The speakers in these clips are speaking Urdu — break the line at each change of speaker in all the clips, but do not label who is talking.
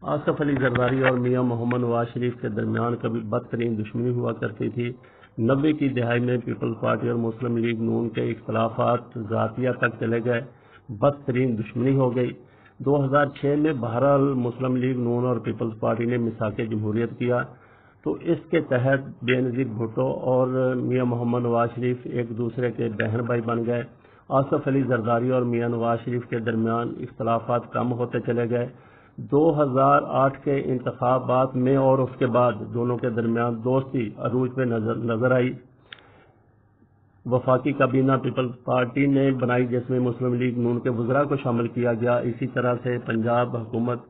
آصف علی زرداری اور میاں محمد نواز شریف کے درمیان کبھی بدترین دشمنی ہوا کرتی تھی۔ 90 کی دہائی میں پیپلز پارٹی اور مسلم لیگ نون کے اختلافات ذاتیہ تک چلے گئے، بدترین دشمنی ہو گئی۔ 2006 میں بہرحال مسلم لیگ نون اور پیپلز پارٹی نے میثاق جمہوریت کیا، تو اس کے تحت بے نظیر بھٹو اور میاں محمد نواز شریف ایک دوسرے کے بہن بھائی بن گئے۔ آصف علی زرداری اور میاں نواز شریف کے درمیان اختلافات کم ہوتے چلے گئے۔ 2008 کے انتخابات میں اور اس کے بعد دونوں کے درمیان دوستی عروج پہ نظر آئی۔ وفاقی کابینہ پیپلز پارٹی نے بنائی جس میں مسلم لیگ نون کے وزراء کو شامل کیا گیا۔ اسی طرح سے پنجاب حکومت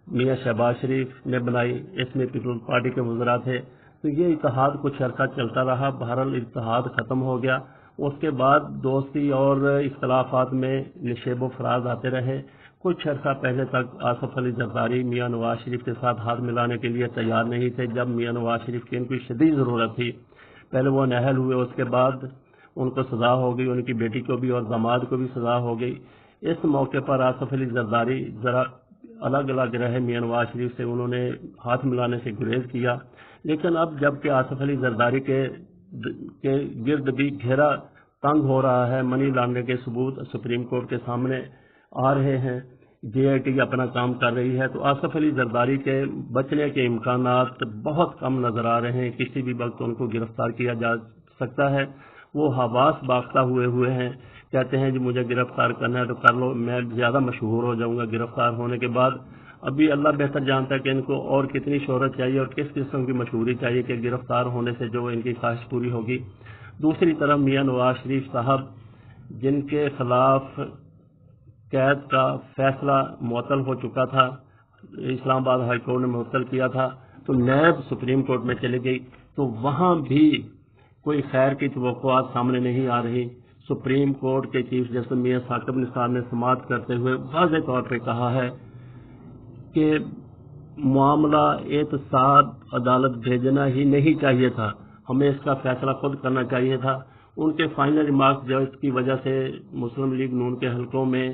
میاں شہباز شریف نے بنائی، اس میں پیپلز پارٹی کے وزراء تھے۔ تو یہ اتحاد کچھ عرصہ چلتا رہا، بہرحال اتحاد ختم ہو گیا۔ اس کے بعد دوستی اور اختلافات میں نشیب و فراز آتے رہے۔ کچھ عرصہ پہلے تک آصف علی زرداری میاں نواز شریف کے ساتھ ہاتھ ملانے کے لیے تیار نہیں تھے، جب میاں نواز شریف کی ان کی شدید ضرورت تھی۔ پہلے وہ نااہل ہوئے، اس کے بعد ان کو سزا ہو گئی، ان کی بیٹی کو بھی اور داماد کو بھی سزا ہو گئی۔ اس موقع پر آصف علی زرداری ذرا الگ الگ رہے میاں نواز شریف سے، انہوں نے ہاتھ ملانے سے گریز کیا۔ لیکن اب جب کہ آصف علی زرداری کے گرد بھی گھیرا تنگ ہو رہا ہے، منی لانڈرنگ کے ثبوت سپریم کورٹ کے سامنے آ رہے ہیں، جے آئی ٹی اپنا کام کر رہی ہے، تو آصف علی زرداری کے بچنے کے امکانات بہت کم نظر آ رہے ہیں۔ کسی بھی وقت ان کو گرفتار کیا جا سکتا ہے۔ وہ حواس باختہ ہوئے ہیں، کہتے ہیں جی مجھے گرفتار کرنا ہے تو کر لو، میں زیادہ مشہور ہو جاؤں گا گرفتار ہونے کے بعد۔ ابھی اللہ بہتر جانتا ہے کہ ان کو اور کتنی شہرت چاہیے اور کس قسم کی مشہوری چاہیے کہ گرفتار ہونے سے جو ان کی خواہش پوری ہوگی۔ دوسری طرف میاں نواز شریف صاحب جن کے خلاف قید کا فیصلہ معطل ہو چکا تھا، اسلام آباد ہائی کورٹ نے معطل کیا تھا، تو نیب سپریم کورٹ میں چلی گئی، تو وہاں بھی کوئی خیر کی توقعات سامنے نہیں آ رہی۔ سپریم کورٹ کے چیف جسٹس میاں ثاقب نثار نے سماعت کرتے ہوئے واضح طور پہ کہا ہے کہ معاملہ احتساب عدالت بھیجنا ہی نہیں چاہیے تھا، ہمیں اس کا فیصلہ خود کرنا چاہیے تھا۔ ان کے فائنل ریمارکس جس کی وجہ سے مسلم لیگ نون کے حلقوں میں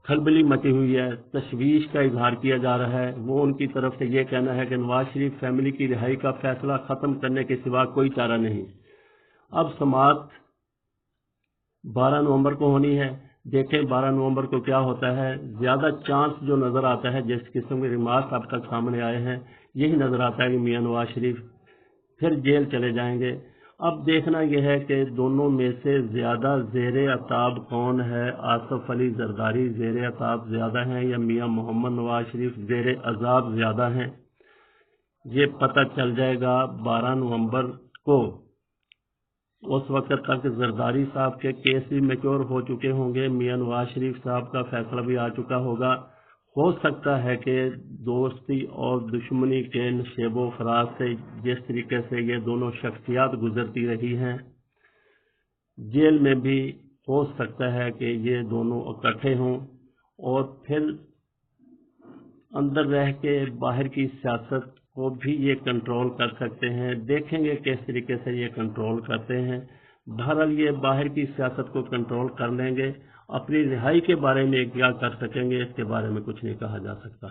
کھلبلی مچی ہوئی ہے، تشویش کا اظہار کیا جا رہا ہے، وہ ان کی طرف سے یہ کہنا ہے کہ نواز شریف فیملی کی رہائی کا فیصلہ ختم کرنے کے سوا کوئی چارہ نہیں۔ اب سماعت 12 نومبر کو ہونی ہے، دیکھیں 12 نومبر کو کیا ہوتا ہے۔ زیادہ چانس جو نظر آتا ہے، جس قسم کے ریمارکس اب تک سامنے آئے ہیں، یہی نظر آتا ہے کہ میاں نواز شریف پھر جیل چلے جائیں گے۔ اب دیکھنا یہ ہے کہ دونوں میں سے زیادہ زیر عتاب کون ہے، آصف علی زرداری زیر عتاب زیادہ ہیں یا میاں محمد نواز شریف زیر عذاب زیادہ ہیں، یہ پتہ چل جائے گا 12 نومبر کو۔ اس وقت تک زرداری صاحب کے کیس بھی میچور ہو چکے ہوں گے، میاں نواز شریف صاحب کا فیصلہ بھی آ چکا ہوگا۔ ہو سکتا ہے کہ دوستی اور دشمنی کے نشیب و فراز سے جس طریقے سے یہ دونوں شخصیات گزرتی رہی ہیں، جیل میں بھی ہو سکتا ہے کہ یہ دونوں اکٹھے ہوں اور پھر اندر رہ کے باہر کی سیاست کو بھی یہ کنٹرول کر سکتے ہیں۔ دیکھیں گے کس طریقے سے یہ کنٹرول کرتے ہیں۔ بہرحال یہ باہر کی سیاست کو کنٹرول کر لیں گے، اپنی رہائی کے بارے میں کیا کر سکیں گے اس کے بارے میں کچھ نہیں کہا جا سکتا۔